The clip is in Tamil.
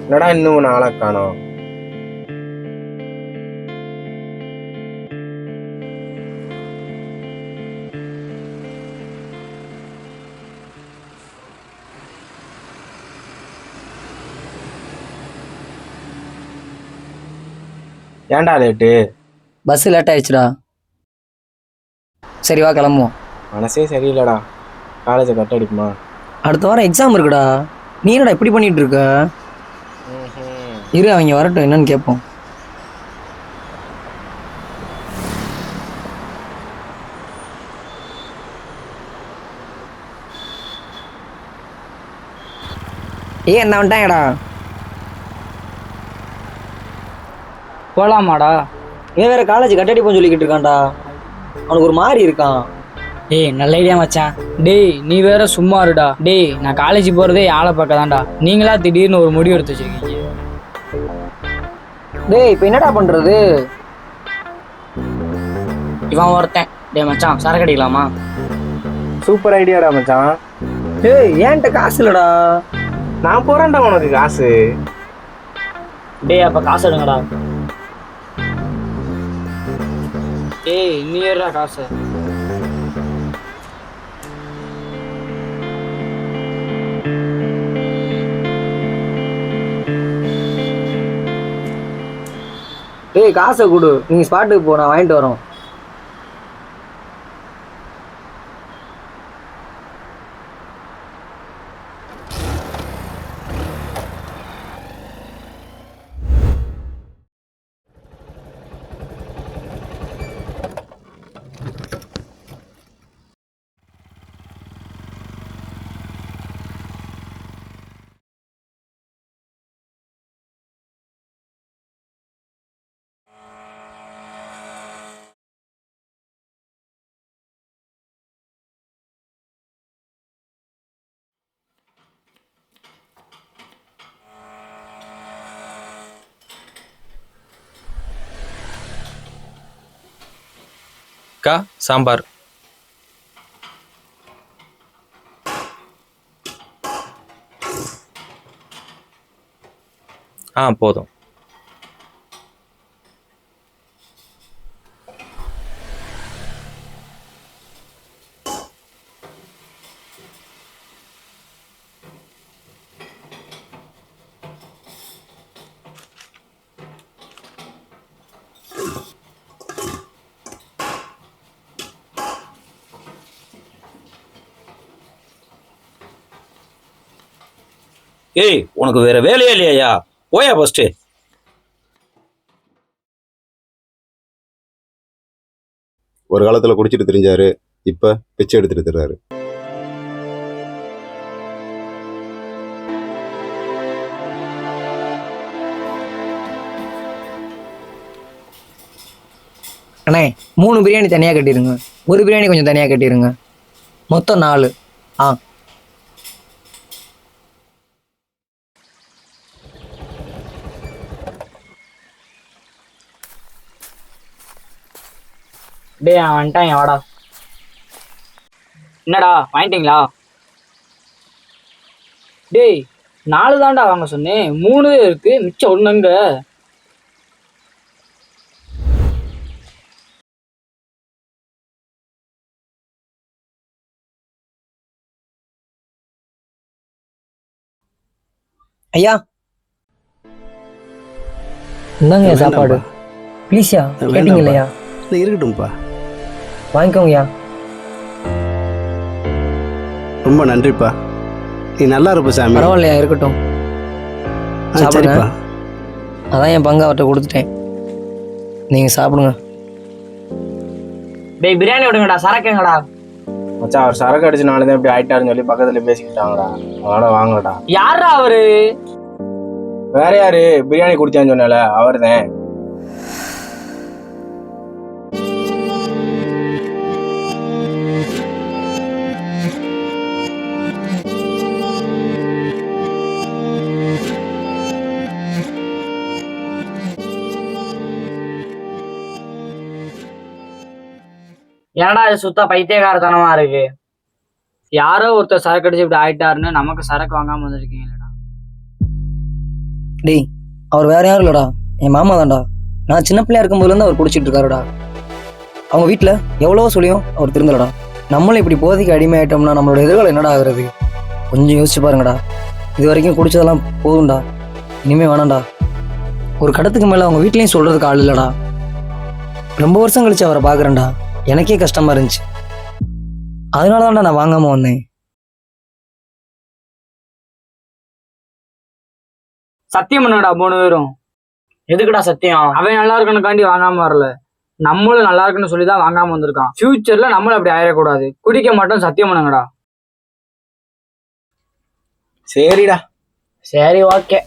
என்னடா இன்னும் ஆளை காணோம்? ஏன்டா லேட்டு? Bus late ஆயிடுச்சுடா. சரி வா கிளம்புவோம். மனசே சரியில்லைடா. காலேஜை கட் அடிக்குமா? அடுத்த வாரம் எக்ஸாம் இருக்குடா. நீ என்னடா இப்படி பண்ணிட்டு இருக்க? இரு, அவங்க வரட்டும், என்னன்னு கேட்போம். என்ன வந்துட்டாங்கடா? போலாமாடா? இவன் வேற காலேஜ் கட்டடிப்போம் சொல்லிக்கிட்டு இருக்கான்டா. அவனுக்கு ஒரு மாதிரி இருக்கான். டேய் நல்ல ஐடியா மச்சான். டேய் நீ வேற சும்மா இருடா. டேய் நான் காலேஜ் போறதே ஆளை பார்க்க தான்டா. நீங்களா திடீர்னு ஒரு முடிவு எடுத்து வச்சிருக்கீங்க. டேய் இப்போ என்னடா பண்றது? இவன் ஒருத்தன். டேய் மச்சான் சரக்கு அடிக்கலாமா? சூப்பர் ஐடியாடா மச்சான். டேய் ஏன்ட்ட காசு இல்லடா. நான் போறேன்டா உனக்கு காசு. டேய் அப்ப காசு எடுங்கடா. டேய் நீ ஏறா காசு. டேய் காசை கொடு, நீங்க ஸ்பாட்டுக்கு போ, நான் வாங்கிட்டு வரோம். அக்கா சாம்பார். போதும். ஏய் உனக்கு வேற வேலையே இல்லையா? போயா ஃபர்ஸ்ட். ஒரு காலத்துல குடிச்சிட்டு தெரிஞ்சாரு, இப்ப பிச்சை எடுத்துட்டு தர்றாரு. அண்ணே 3 பிரியாணி தனியாக கட்டிடுங்க, ஒரு பிரியாணி கொஞ்சம் தனியாக கட்டிடுங்க, மொத்தம் 4. டேய் அவன் வந்துட்டான், வாடா. என்னடா வாங்கிட்டீங்களா? டேய் 4 தான்டா வாங்க சொன்னேன், 3 இருக்கு, மிச்சம் ஒண்ணுங்க. ஐயா இந்தாங்க சாப்பாடு. ப்ளீஸ்யா, கேட்டீங்க இல்லையா? இருக்கட்டும்ப்பா, வாங்கிக்கோங்கய்யா. ரொம்ப நன்றிப்பா. நீ நல்லா இருப்ப சாமி. பரவாயில்லையா, இருக்கட்டும். சரிப்பா. அதான் என் பங்கு அவர்கிட்ட கொடுத்துட்டேன், நீங்க சாப்பிடுங்க. டேய் பிரியாணி விடுங்கடா, சரக்குங்கடா. மச்சான் அவர் சரக்கு அடிச்சு நாலுதான் இப்படி ஆயிட்டாருன்னு சொல்லி பக்கத்துல பேசிக்கிட்டாங்கடா. அதோட வாங்கடா. யாரா அவரு? வேற யாரு? பிரியாணி குடிச்சான்னு சொன்னால அவர்தான். ஏடா இது சுத்த பைத்தியக்காரத்தனமா இருக்கு. யாரோ ஒருத்தர் சரக்கு அடிச்சு இப்படி ஆயிட்டாருன்னு நமக்கு சரக்கு வாங்காம வந்திருக்கீங்களா? டேய் அவர் வேற யாரும் இல்லடா, என் மாமா தான்டா. நான் சின்ன பிள்ளையா இருக்கும்போதுலேருந்து அவர் குடிச்சிட்டு இருக்காருடா. அவங்க வீட்டில் எவ்வளவோ சொல்லியும் அவர் திருந்தலடா. நம்மளும் இப்படி போதைக்கு அடிமையாயிட்டோம்னா நம்மளோட எதிர்காலம் என்னடா ஆகுறது? கொஞ்சம் யோசிச்சு பாருங்கடா. இது வரைக்கும் குடிச்சதெல்லாம் போதும்டா, இனிமே வேணாம்டா. ஒரு கடத்துக்கு மேலே அவங்க வீட்லேயும் சொல்கிறதுக்கு ஆள் இல்லைடா. ரொம்ப வருஷம் கழிச்சு அவரை பார்க்குறேன்டா, எனக்கே கஷ்டமா இருந்துச்சு. அதனால தான்டா நான் வாங்காமல் வந்தேன். சத்தியம் பண்ணுடா 3 பேரும். எதுக்குடா சத்தியம்? அவன் நல்லா இருக்கணுக்காண்டி வாங்காம வரல, நம்மளும் நல்லா இருக்குன்னு சொல்லி தான் வாங்காம வந்திருக்கான். ஃபியூச்சர்ல நம்மளும் அப்படி ஆயிடக்கூடாது. குடிக்க மாட்டோம், சத்தியம் பண்ணுங்கடா. சரிடா. சரி, ஓகே.